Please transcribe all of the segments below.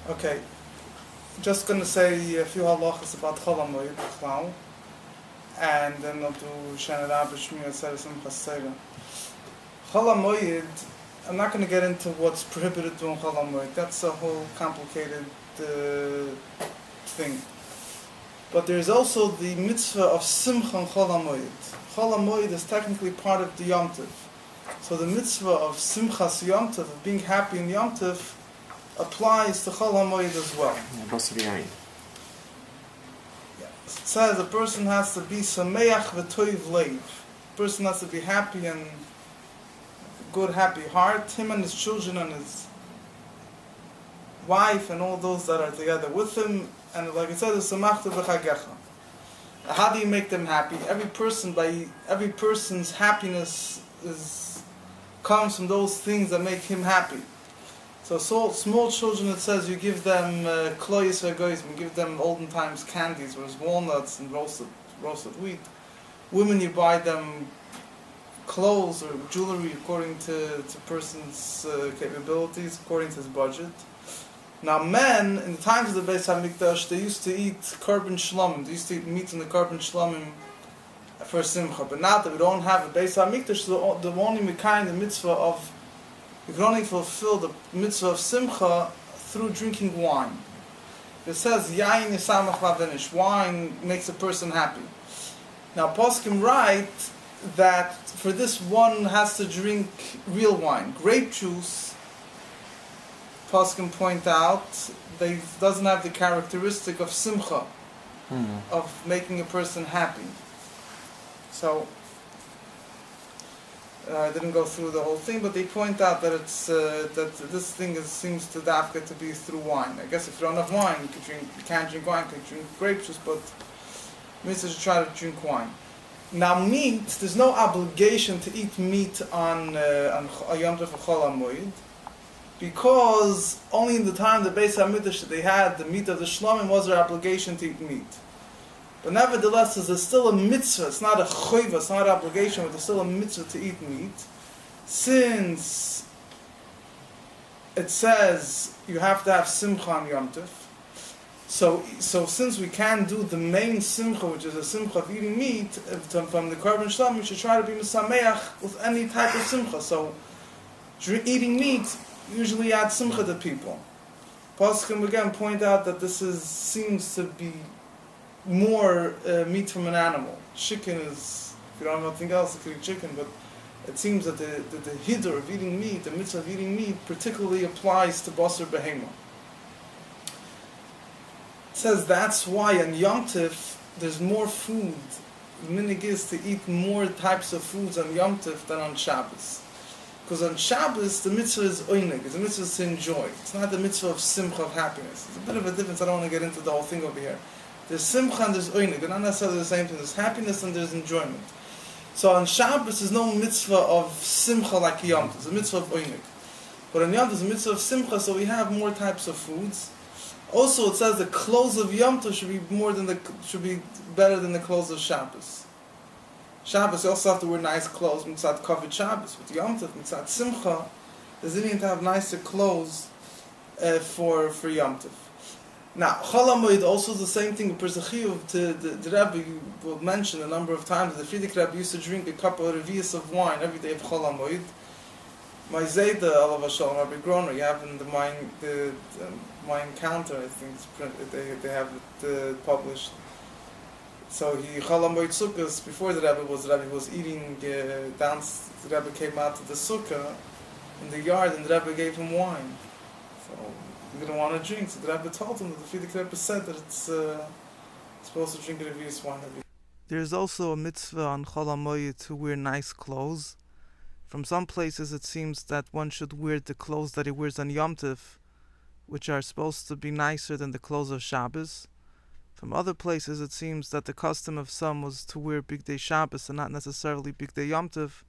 Okay, just going to say a few halachas about Chol HaMoed B'chlal, and then I'll do Hoshanah Rabbah, Shmiyah, Seres, Simchas Torah. Chol HaMoed, I'm not going to get into what's prohibited doing Chol HaMoed. That's a whole complicated thing. But there's also the mitzvah of Simcha and Chol HaMoed. Chol HaMoed is technically part of the Yom Tov. So the mitzvah of Simchas Yom Tov, of being happy in Yom Tov, applies to Chol HaMoed as well. Yeah. It says a person has to be Sameach v'toiv leiv. A person has to be happy and good, happy heart. Him and his children and his wife and all those that are together with him. And like I said, it's Samachta v'chagecha. How do you make them happy? Every person's happiness comes from those things that make him happy. So small children, it says you give them kloyes v'goyim, you give them olden times candies, whereas walnuts and roasted wheat. Women, you buy them clothes or jewelry according to person's capabilities, according to his budget. Now men, in the times of the Beis HaMikdash, they used to eat korban shlomim. They used to eat meat in the korban shlomim for simcha. But now that we don't have a Beis HaMikdash, the only mekayim, the mitzvah of, you can only fulfill the mitzvah of simcha through drinking wine. It says, yayin yisamach lavinish, wine makes a person happy. Now poskim write that for this one has to drink real wine. Grape juice, poskim point out, doesn't have the characteristic of simcha, of making a person happy. So, I didn't go through the whole thing, but they point out that it's that this thing seems to dafka to be through wine. I guess if you don't have wine, you can't drink wine, you can drink grape juice, but means you should try to drink wine. Now meat, there's no obligation to eat meat on Yom Tov Chol HaMoed, because only in the time the Beis HaMikdash they had the meat of the Shlomim was their obligation to eat meat. But nevertheless, there's still a mitzvah. It's not a choiva, it's not an obligation, but there's still a mitzvah to eat meat. Since it says you have to have simcha on Yom Tov, so since we can do the main simcha, which is a simcha of eating meat, from the korban shlom, we should try to be mesameach with any type of simcha. So eating meat usually adds simcha to people. Poskim again point out that this seems to be more meat from an animal. Chicken is, if you don't have nothing else, you can eat chicken, but it seems that the hidur of eating meat, the mitzvah of eating meat, particularly applies to basar behema. It says that's why on Yom Tov there's more food. The minig is to eat more types of foods on Yom Tov than on Shabbos. Because on Shabbos the mitzvah is oinig, the mitzvah is to enjoy. It's not the mitzvah of simcha, of happiness. It's a bit of a difference, I don't want to get into the whole thing over here. There's simcha and there's oinig. They're not necessarily the same thing. There's happiness and there's enjoyment. So on Shabbos there's no mitzvah of simcha like Yom Tov. There's a mitzvah of oinig. But on Yom Tov there's a mitzvah of simcha, so we have more types of foods. Also it says the clothes of Yom Tov should be better than the clothes of Shabbos. Shabbos you also have to wear nice clothes, mitzvah covered Shabbos. With Yom Tov, mitzvah simcha, there's a need to have nicer clothes for Yom Tov. Now, Chol HaMoed also is the same thing. The Rebbe will mention a number of times. The Frierdiker Rebbe used to drink a couple of revius of wine every day of Chol HaMoed. My Zayda, Alav Hashalom, Rabbi Groner, you have in the my encounter, I think it's printed, they have it published. So Chol HaMoed Sukkos, before the Rebbe was eating down. The Rebbe came out to the sukkah in the yard, and the Rebbe gave him wine. So he didn't want to drink, so the Rebbe told him that the Frierdiker Rebbe said that it's supposed to drink a revius wine every day. There's also a mitzvah on Chol HaMoed to wear nice clothes. From some places it seems that one should wear the clothes that he wears on Yom Tov, which are supposed to be nicer than the clothes of Shabbos. From other places it seems that the custom of some was to wear Bigdei Shabbos and not necessarily Bigdei Yom Tov,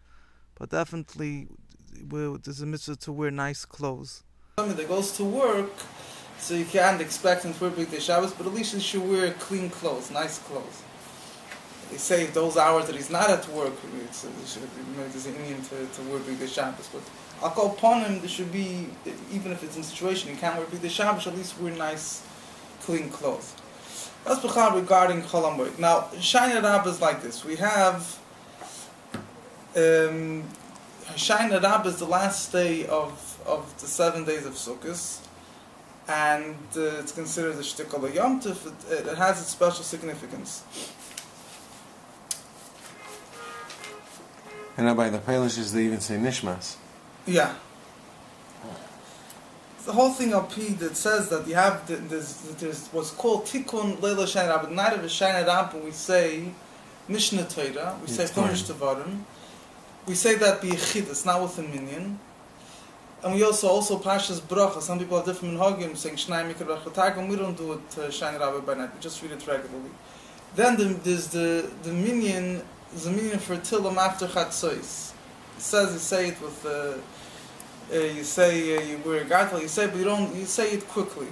but definitely there's a mitzvah to wear nice clothes. Somebody that goes to work, so you can't expect him to wear Bigdei Shabbos, but at least he should wear clean clothes, nice clothes. They say those hours that he's not at work, there's an Indian to wear Bigdei Shabbos, but I'll go upon him, there should be, even if it's in a situation you can't wear the Shabbos, at least wear nice, clean clothes. That's regarding Chol HaMoed. Now, Hoshanah Rabbah is like this. We have Hoshanah Rabbah is the last day of the 7 days of Sukkot, and it's considered a shtikol of Yom Tov. It has its special significance. And by the Palishes, they even say Nishmas. Yeah. The whole thing up here that says that you have there's what's called Tikkun Leila Hoshanah Rabbah. The night of Hoshanah Rabbah, we say Mishnah Torah, we say Chumash Devarim. We say that b'yechidus, not with a minyan. And we also Pashas Bracha. Some people have different minhagim, saying Shnai Mikra Bracha Targum. We don't do it Hoshanah Rabbah by night. We just read it regularly. Then there's the minyan. There's a minyan for Tilim after Chatzos. It says you say it with you wear a gartel. You say, but you say it quickly.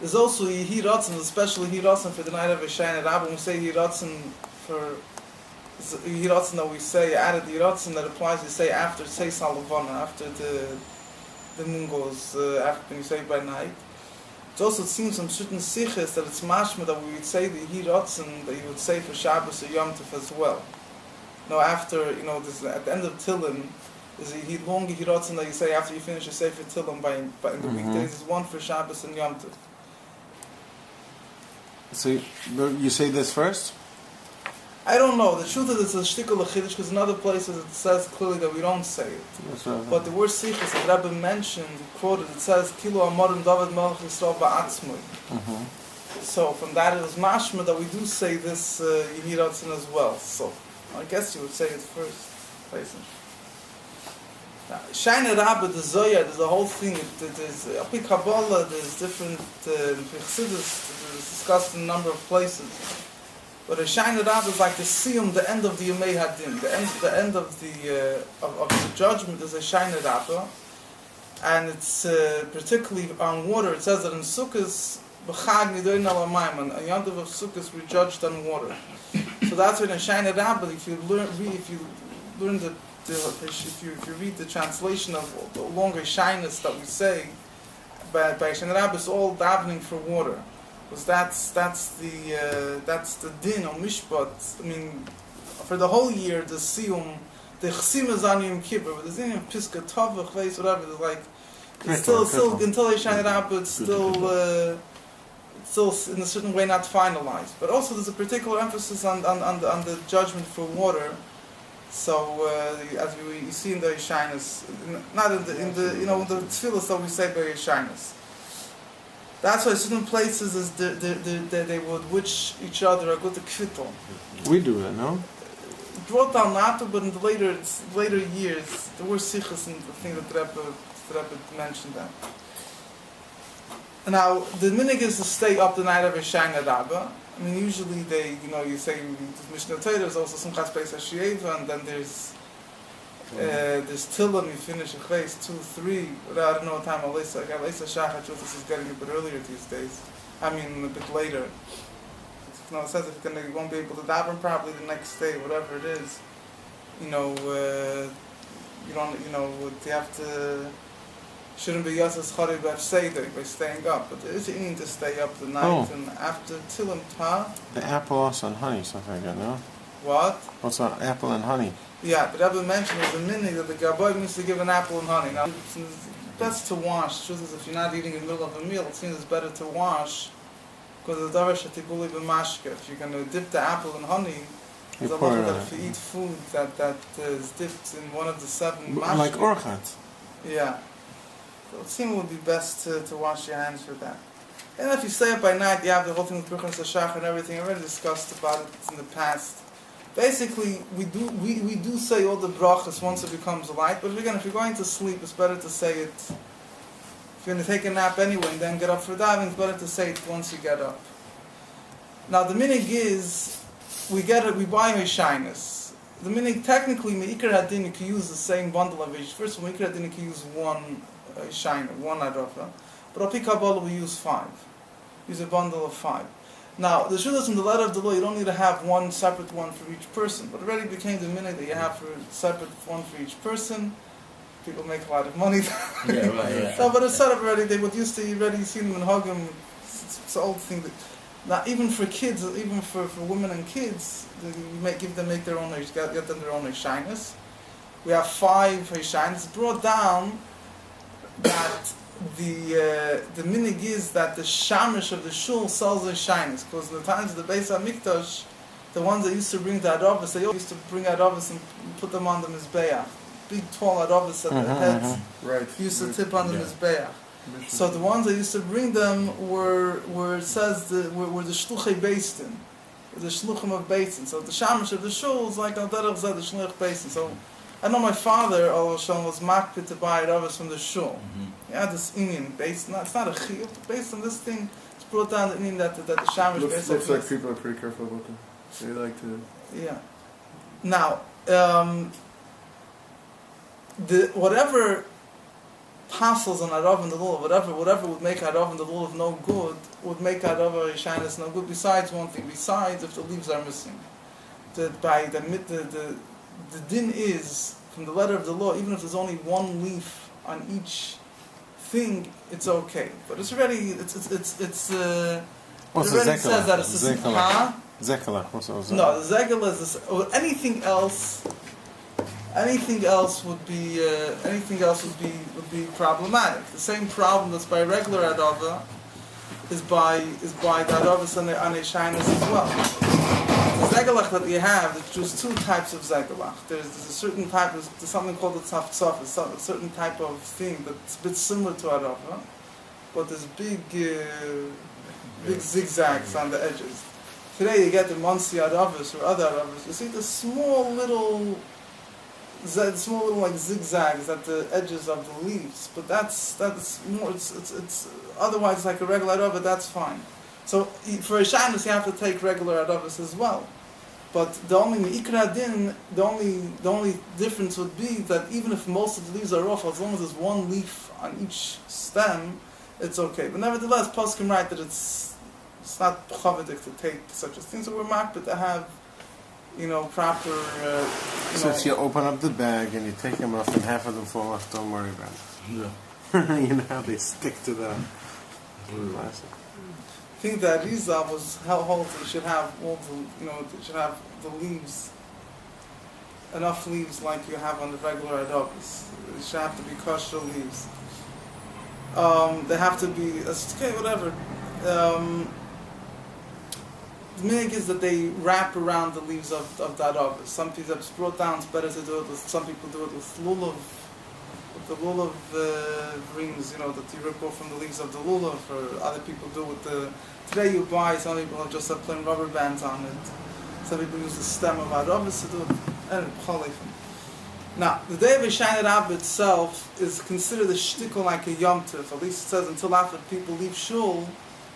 There's also Yehi Ratzon, especially Yehi Ratzon for the night of Hoshanah Rabbah. When we say Yehi Ratzon for Yehi Ratzon that we say added the Ratzon that applies, you say after Tzeis HaLevana, after the moon goes, after when you say by night. It also seems from certain siches that it's mashma that we would say the Yehi Ratzon that you would say for Shabbos or Yom Tov as well. Now after, this, at the end of Tilim, there's a long Yehi Ratzon that you say after you finish your Sefer Tilim by in the weekdays. There's one for Shabbos and Yom Tov. So you say this first? I don't know. The truth is it's a shtikul l'chidush because in other places it says clearly that we don't say it. Right. But the word sichas that Rebbe mentioned, quoted, it says Kilo Amorim David Melech Yisrael Ba'atzmui. So from that it is mashma that we do say this Yehi Ratzon as well. So I guess you would say it first. Now, Hoshanah Rabbah, the Zohar, there's a whole thing. There's Api Kabbalah, there's different Chassidus, it's discussed in a number of places. But Hoshanah Rabbah is like the siyum, the end of the Yomei Hadin, the end of the judgment is Hoshanah Rabbah, and it's particularly on water. It says that in Sukkot, b'chag nidoin al hamayim, on Yom Tov of Sukkot we're judged on water. So that's when Hoshanah Rabbah, if you read the translation of the longer shyness that we say, by Hoshanah Rabbah, it's all davening for water. Because that's the din or mishpat. I mean, for the whole year, the siyum, the chsim is on Yom Kippur, but the din of Piska Tov, Chveis, whatever, it's like, it's still until Hoshanah Rabbah, it's still in a certain way not finalized. But also there's a particular emphasis on the judgment for water. So as you see in the Yeshanos, not in the tefillas that we say by Yeshanos. That's why certain places is they would wish each other a good kvittel. We do that, no? It wrote down not to, but in the later years there were sichas and the thing that Rebbe mentioned that. Now the minhag is to stay up the night of Hoshanah Rabbah. I mean, usually you say Mishnah Torah. There's also some Chas Beis HaShieva, and then there's Tilim. You finish a Chveis 2, 3. I don't know what time Alisa Shachar Chutas is getting a bit earlier these days. I mean, a bit later. It says if you won't be able to daven probably the next day, whatever it is. You have to. Shouldn't be Yasas Chari by staying up, but there is a need to stay up the night and after Tilim Ta. The apple also and honey, something like that, no? What? Also apple and honey. Yeah, but Rebbe mentioned there's a minhag that the Gaboy needs to give an apple and honey. Now, it's best to wash. The truth is, if you're not eating in the middle of a meal, it seems it's better to wash because the Darash Hatikuli b'mashke. If you're going to dip the apple in honey, there's a lot that if you eat food that is dipped in one of the 7 mashke. Like orchat. Yeah. So it seems it would be best to wash your hands for that. And if you stay up by night, you have the whole thing with Birchas HaShachar and everything. I already discussed about it in the past. Basically, we do say all the brachas once it becomes light, but again, if you're going to sleep, it's better to say it. If you're going to take a nap anyway and then get up for diving, it's better to say it once you get up. Now, the minhag is, we buy Hoshanos. The minhag, technically, Me'ikar Hadin, you can use the same bundle of Hoshanos. First of all, Me'ikar Hadin, you can use one Hoshanah, one Arafa. But Api Kabbalah, we use 5. Use a bundle of 5. Now, the truth is, in the letter of the law, you don't need to have one separate one for each person. But it already became the minhag that you have for separate one for each person. people make a lot of money. Yeah, right, yeah. No, but it's set up already. They would used to already see them in Hagim. It's an old thing that, now even for kids, even for women and kids, you make their own, get them their own shyness. We have 5 Hoshanahs. Brought down that the minig is that the shamish of the shul sells Hoshanahs, because in the times of the Beis HaMikdash, the ones that used to bring the Aravas, they used to bring Aravas and put them on the Mizbeach. Big tall Aravas at the heads used to tip on the Mizbeach. So the ones that used to bring them were it says were the shluchei beistin, the shluchim of beistin. So the shamish of the shul is like al derech zeh the shluch beistin. So I know my father also was makpid to buy Aravas from the shul. Yeah, this Indian based. It's not a chiyuv, but based on this thing, it's brought down the Indian that the shamish based. Looks like people are pretty careful about them. They like to. Yeah. Now, whatever hassles on Arav and the Lulav, whatever would make Arav and the Lulav no good, would make Arav or Yishanis no good. Besides one thing, besides if the leaves are missing, the din is from the letter of the law. Even if there's only one leaf on each thing, it's okay. But it's already What's it the already Zekala? says that it's a Zekala. What's the no, the Zegala is this, or anything else would be problematic. The same problem that's by regular Adava is by the Adavas and Hoshanahs as well. The Zegalach that we have, there's just 2 types of Zegalach. There's a certain type, there's something called the Tzaf, a certain type of thing that's a bit similar to Adava, but there's big zigzags on the edges. Today you get the Monsi Adavas or other Adavas, you see the small little like zigzags at the edges of the leaves, but that's more. It's otherwise it's like a regular Adava. That's fine. So for Hoshanahs you have to take regular Adavas as well. But the only Ikra Din, the only difference would be that even if most of the leaves are off, as long as there's one leaf on each stem, it's okay. But nevertheless, poskim write that it's not chavadik to take such a thing. So we're makbid to have, proper. So if you open up the bag and you take them off and half of them fall off, don't worry about it. Yeah. You know how they stick to the plastic. I think that Rizal was held that you should have all the, you should have the leaves, enough leaves like you have on the regular adobes. They should have to be kosher leaves. They have to be, okay, whatever. The minig is that they wrap around the leaves of the adobes. Some people have brought down, it's better to do it with, some people do it with lulav. The lulav rings, that you rip off from the leaves of the lulav, or other people do with the. Today you buy, some people just have plain rubber bands on it. Some people use the stem of Aravas to do it. Now, the day of Hoshanah Rabbah itself is considered a shtickle like a Yom Tov. At least it says until after people leave shul,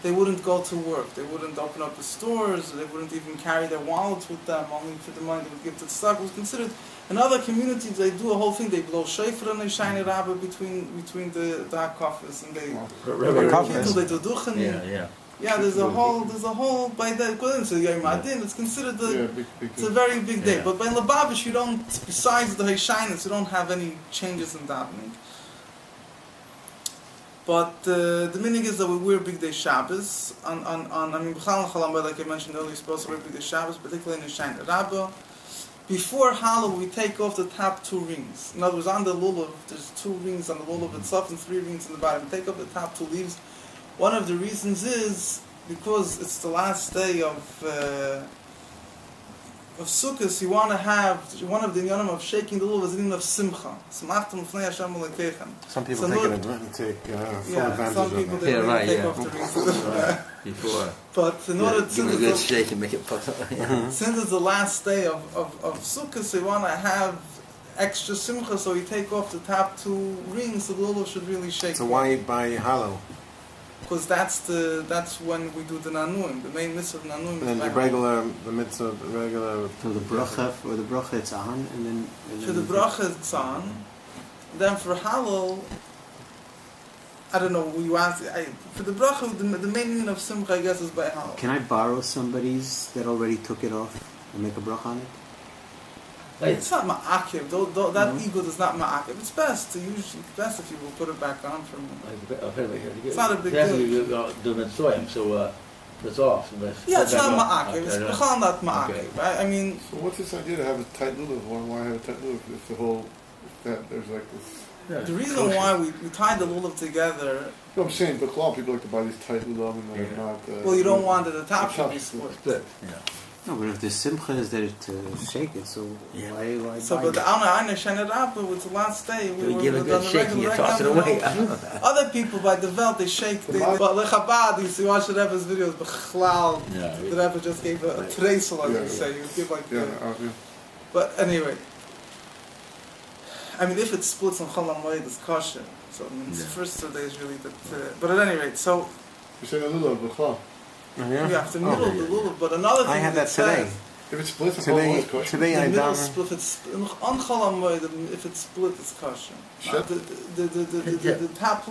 they wouldn't go to work. They wouldn't open up the stores. They wouldn't even carry their wallets with them. Only for the money they would give to the stock. It was considered. In other communities, they do a whole thing. They blow shofar on Hoshanah Rabbah between the hakafas, and they do duchen. Yeah. There's a whole by that according to Yom Adin. It's considered it's a very big day. But by Lababish, you don't. Besides the Hoshanahs, you don't have any changes in davening. But the minig is that we wear big day Shabbos on B'chal Chalam, like I mentioned earlier, you're supposed to wear big day Shabbos, particularly in Hoshanah Rabbah. Before Hallel, we take off the top 2 rings. In other words, on the lulav, there's 2 rings on the lulav itself and 3 rings on the bottom. We take off the top 2 leaves. One of the reasons is because it's the last day of Sukkot. You want to have one of the inyanim of shaking the lulav is the inyan of simcha. Some people take full advantage some people of they really take off the rings. Before. But in order give it a good shake and make it pop. Since it's the last day of Sukkot, so you want to have extra simcha, so you take off the top 2 rings, so the lulav should really shake. So why by Hallel? Because that's when we do the nanuim, the main mitzvah of nanuim. And then the regular for the bracha it's on, and then for the bracha it's on. Then for Hallel, I don't know. You ask for the bracha. The main meaning of simcha, I guess, is by Hallel. Can I borrow somebody's that already took it off and make a bracha on it? It's not ma'akiv. That ego is not ma'akiv. It's best if you will put it back on for a minute. It's not a big deal. Do Mitzrayim, so that's off. Yeah, it's not ma'akiv. It's b'chal not ma'akiv. Right? I mean. So what's this idea to have a tight lulav? Why have a tight lulav? If the whole that there's like this. Yeah. The reason why we tied the lulav together. No, I'm saying, but a lot of people like to buy these tight lulav and they're not. Well, you don't want the top to be split. Yeah. No, but if the simcha is there to shake it, so why So, buy but the it? Hoshanah Rabbah was the last day. We give a good shake and you toss it away. Other people by the belt, they shake. But Lechabad, you see, watch the Rebbe's videos, B'chlal, the Rebbe just gave a tresel, as you say. You give like But anyway, I mean, if it splits on Chol HaMoed, it's kosher. So, I mean, the first 2 days really that. But at any rate, so. You're saying a lulav, b'chal. You have to middle the lulav, but another thing I had that today. If it splits, the whole is kosher. Today I middle done. split, if it's on Chol HaMoed, if it's split, it's kosher. The top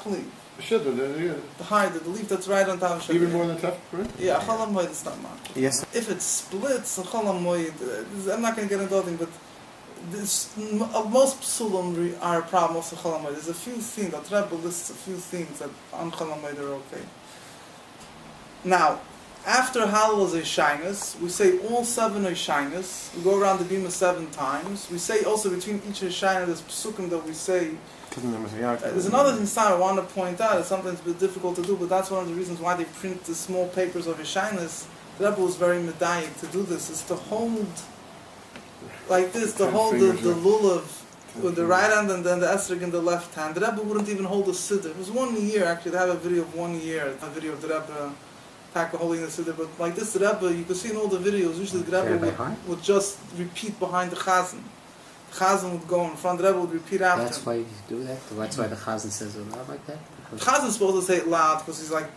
leaf. The high, the leaf that's right on top of Even more than top, right? Yeah, Chol HaMoed is not much. Yes. If it splits, Chol HaMoed, I'm not going to get into anything, but most psulim are a problem of Chol HaMoed. There's a few things, the Rebbe lists a few things that on Chol HaMoed are okay. Now, after Halal Hoshanahs, we say all 7 Hoshanahs. We go around the bima 7 times. We say also between each Hoshanah there's psukim that we say. There's another thing I want to point out. It's sometimes a bit difficult to do, but that's one of the reasons why they print the small papers of Hoshanahs. The Rebbe was very medayik to do this. Is to hold like this, to hold the lulav with the right hand and then the esrog in the left hand. The Rebbe wouldn't even hold the siddur. It was 1 year actually. They have a video of 1 year, a video of the Rebbe holding the siddur. But like this, the Rebbe, you can see in all the videos, usually the Rebbe would just repeat behind the chazan. The chazan would go in front, the Rebbe would repeat after. That's why you do that? That's why the chazan says it loud like that? The chazan is supposed to say it loud because he's like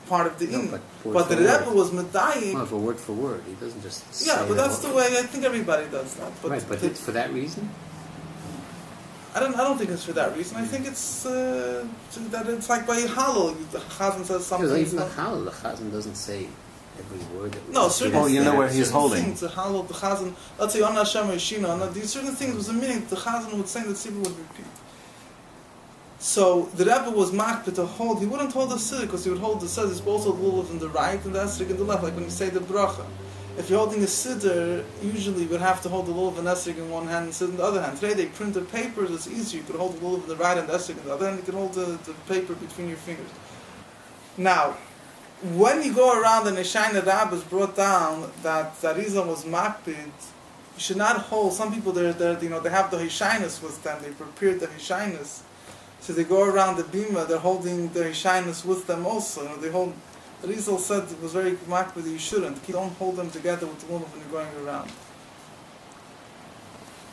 part of the no, but the Rebbe was medayik. No, for word. He doesn't just say but that's the way I think everybody does that. But right, but it's for that reason? I don't think it's for that reason. I think it's that it's like by halal. The chazan says something. Because even halal, the chazan doesn't say every word. No, certain Oh, you know where he's holding. Things, the halal, the chazan. Let's say on Hashem Yeshina. These certain things was a meaning. The chazan would say that Tzibur would repeat. So the Rebbe was makbid to hold. He wouldn't hold the siddur because he would hold the siddur. He's supposed to hold the lulav in the right and the esrog in the left. Like when you say the bracha. If you're holding a siddur, usually you would have to hold the lulav and esrog in one hand and siddur in the other hand. Today they printed papers, it's easier. You could hold the lulav in the right and the esrog in the other hand. You could hold the paper between your fingers. Now, when you go around and Hoshanah Rabbah is brought down that Arizal was makbid, you should not hold. Some people they have the Hoshanahs with them. They prepared the Hoshanahs, so they go around the bima. They're holding the Hoshanahs with them also. They hold. Arizal said it was very makbid that you shouldn't. You don't hold them together with the lulav when you're going around.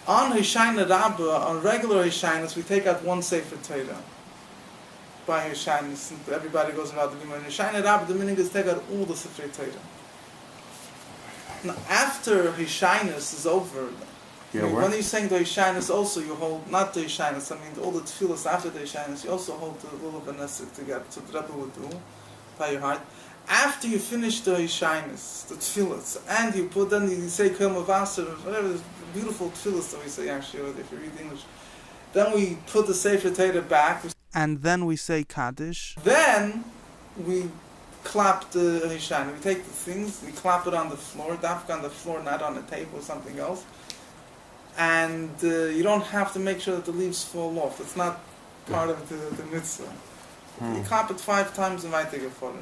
On Hoshanah Rabbah, on regular Hoshanahs, we take out 1 Sefer Torah. By Hoshanahs, everybody goes around the bima. On Hoshanah Rabbah, the meaning is take out all the Sefer Torah. Now, after Hoshanahs is over, when you're saying the Hoshanahs also, you hold, not the Hoshanahs, I mean all the tefillas after the Hoshanahs, you also hold the lulav and esrog together. So the Rebbe would do by your heart. After you finish the Hoshanahs, the tefillas, and you put then you say Kol Mavasar, whatever the beautiful tefillas that we say actually, if you read English, then we put the Sefer Torah back, and then we say Kaddish. Then we clap the Hoshanah. We take the things, we clap it on the floor, dafka on the floor, not on the table or something else. And you don't have to make sure that the leaves fall off. It's not part of the mitzvah. You clap it 5 times and might take a photo.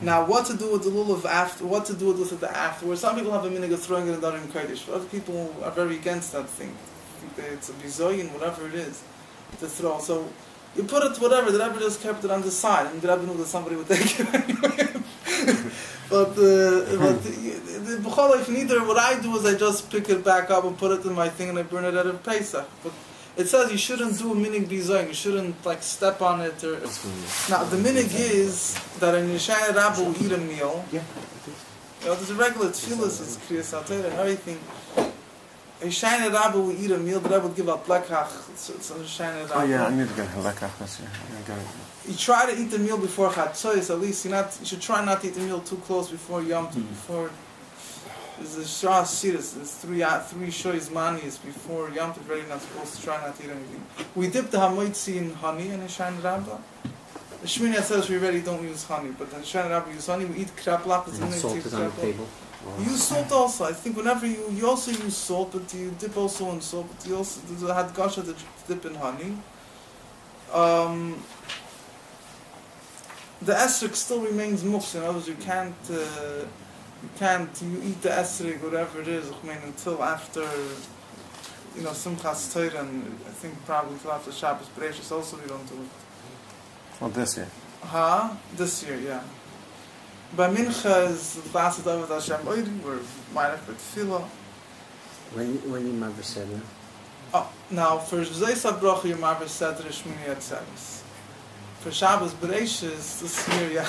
Now, what to do with the lulav after? What to do with it afterwards? Some people have a minhag of throwing it in Darim Kodesh. Other people are very against that thing. I think that it's a bizoyin, whatever it is, to throw. So you put it whatever. The Rebbe just kept it on the side, and the Rebbe knew that somebody would take it anyway. But neither what I do is I just pick it back up and put it in my thing and I burn it at a Pesach. But it says you shouldn't do a minig bizoyin. You shouldn't like step on it or. Now the minig is that in Hoshanah Rabbah we eat a meal. Yeah. There's a regular tefillas, it's kriyas altera and everything. Hoshanah Rabbah we eat a meal. The Rebbe would give out lekach. So it's Hoshanah Rabbah. Oh yeah, I need to get a lekach this year. You try to eat the meal before Chatzos. At least you should try not to eat the meal too close before Yom Tov. Before There's a Shah Shiras, there's three shoys manis before Yom Tov, really not supposed to try not to eat anything. We dip the hamoitzi in honey in Hoshanah Rabbah. The Shmini Atzeres we really don't use honey, but the Hoshanah Rabbah use honey. We eat krab lappets And salt is on the table. You use salt also. I think whenever you also use salt, but you dip also in salt, but you also, there's a hadgasha that you dip in honey. The esrog still remains muktzah. In other words, you eat the esrog, whatever it is, until after, Simchas Torah, and I think probably until after Shabbos Bereshis also we don't do it. Well, this year. This year, yeah. By Mincha is the last day of Hashem Oiri, we're Ma'aref B'Tefillah. When you Maver Seder? Now, for Zeis HaBrocha, you Maver Seder Shmini Atzeres. For Shabbos Bereshis, this year, yeah.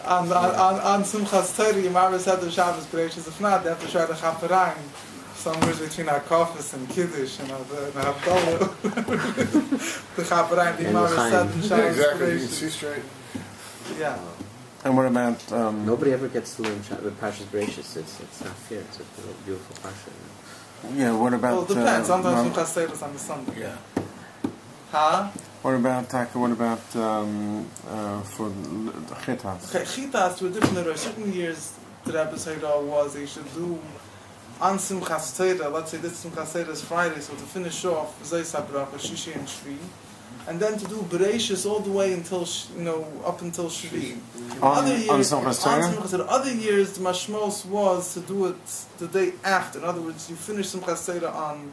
on Simchas Torah, you Maver Seder Shabbos Bereshis. If not, they have to try the Chaperayim. Somewhere between our Kofis and Kiddush, the Havdalah. The Chaperayim, the Maver Seder Shabbos Exactly, you can Bereshis. see straight. Yeah. And what about... Nobody ever gets to learn with Parshas Bereshis. It's not fair. It's a beautiful parsha. Yeah, what about... Well, it depends. Sometimes Simchas Torah is on the Sunday. Yeah. What about Taka? What about for Chitas? Okay, Chitas to a different era. Certain years, the Rebbe's Haydah was they should do on Simchas Torah. Let's say this Simchas Torah is Friday, so to finish off Zeis HaBracha, Shishi and Shvi, and then to do Bereshis all the way until up until Shvi. On Simchas Torah? Other years, the Mashmos was to do it the day after. In other words, you finish Simchas Torah on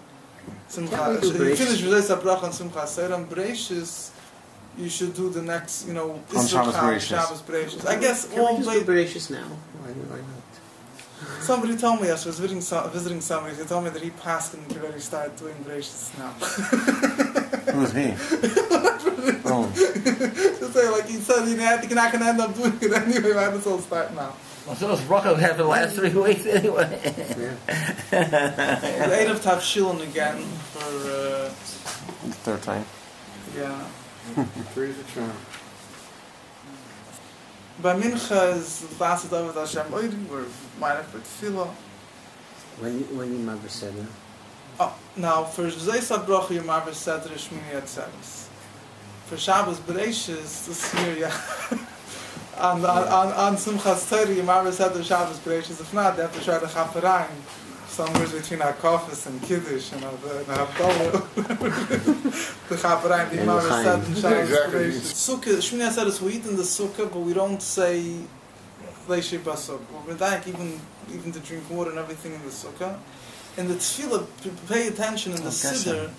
Simchas. You finish Zeis HaBracha on Simchas Torah, and Bereshis you should do the next, on Shabbos Bereshis. I guess Can all we just day. do Bereshis now? Why not? Somebody told me, I was visiting somebody, they told me that he passed and already started doing Bereshis now. Who's he? Oh. To say, like he said, you're not going to end up doing it anyway, might as well start now. Well, so those bracha happened the last 3 weeks anyway. The 8 of Tavshilin again for... The third time. Yeah. Three's a charm. By Mincha is the last day of Hashem Oiri, we're Ma'aref B'Tefillah. When you Maver Seder? Now, for Zeis HaBrocha, you Maver Seder Shmini Atzeres. For Shabbos Bereshis, this year, yeah. on Simchas Torah, you Maver Seder Shabbos Bereshis. If not, they have to try the Chaperayim. Somewhere between our Kofis and Kiddush, the Havdalah. The Chaperayim, the Maver Seder Shabbos Bereshis. Sukkah, Shmini Atzeres, we eat in the Sukkah, but we don't say Leishei Basuk. We're medaik even to drink water and everything in the Sukkah. In the Tefillah, pay attention in the Siddur,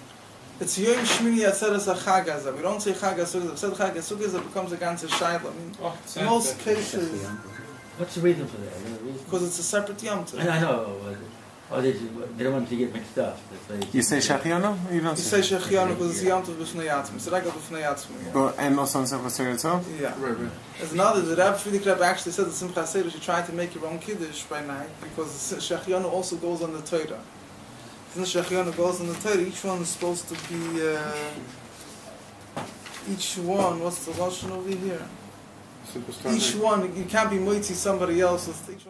it's Yom Shmini Atzeres HaChagaza. We don't say Chagaza. If we said Chagaza, it becomes a ganze Shaila. In most cases... What's the reason for that? Because it's a separate Yom Tov. I know. They don't want to get mixed up. You say Shachiano? You don't say Shachiano because it's Yom Tov B'fnei Yatzmi. It's Regal B'fnei Yatzmi. And also on Simchas Torah itself? Yeah. Right. There's another, the Rabbi Friedrich Rebbe actually said that Simchas Torah should try to make your own Kiddush by night because Shachiano also goes on the Torah. Since Shachiano goes on the Torah, each one is supposed to be, each one, what's the Lashon over here? Each one, you can't be moitzi somebody else. Each one